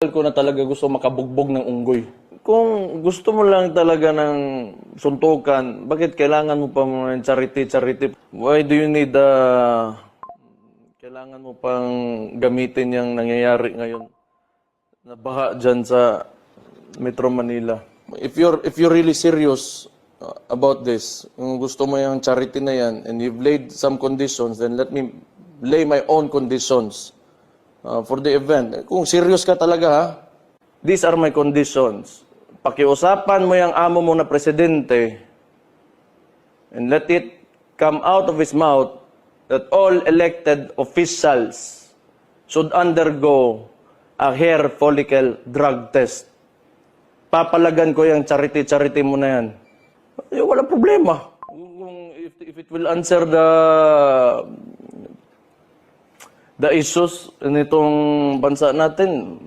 ko na talaga gusto makabugbog ng unggoy. Kung gusto mo lang talaga ng suntukan, bakit kailangan mo pa ng charity? Why do you need kailangan mo pang gamitin yung nangyayari ngayon na baha dyan sa Metro Manila? If you're really serious about this, kung gusto mo yung charity na yan and you've laid some conditions, then let me lay my own conditions for the event. Kung serious ka talaga ha, these are my conditions. Pakiusapan mo yung amo mo na presidente and let it come out of his mouth that all elected officials should undergo a hair follicle drug test. Papalagan ko yung charity mo na yan. Walang problema. If it will answer the issues nitong bansa natin,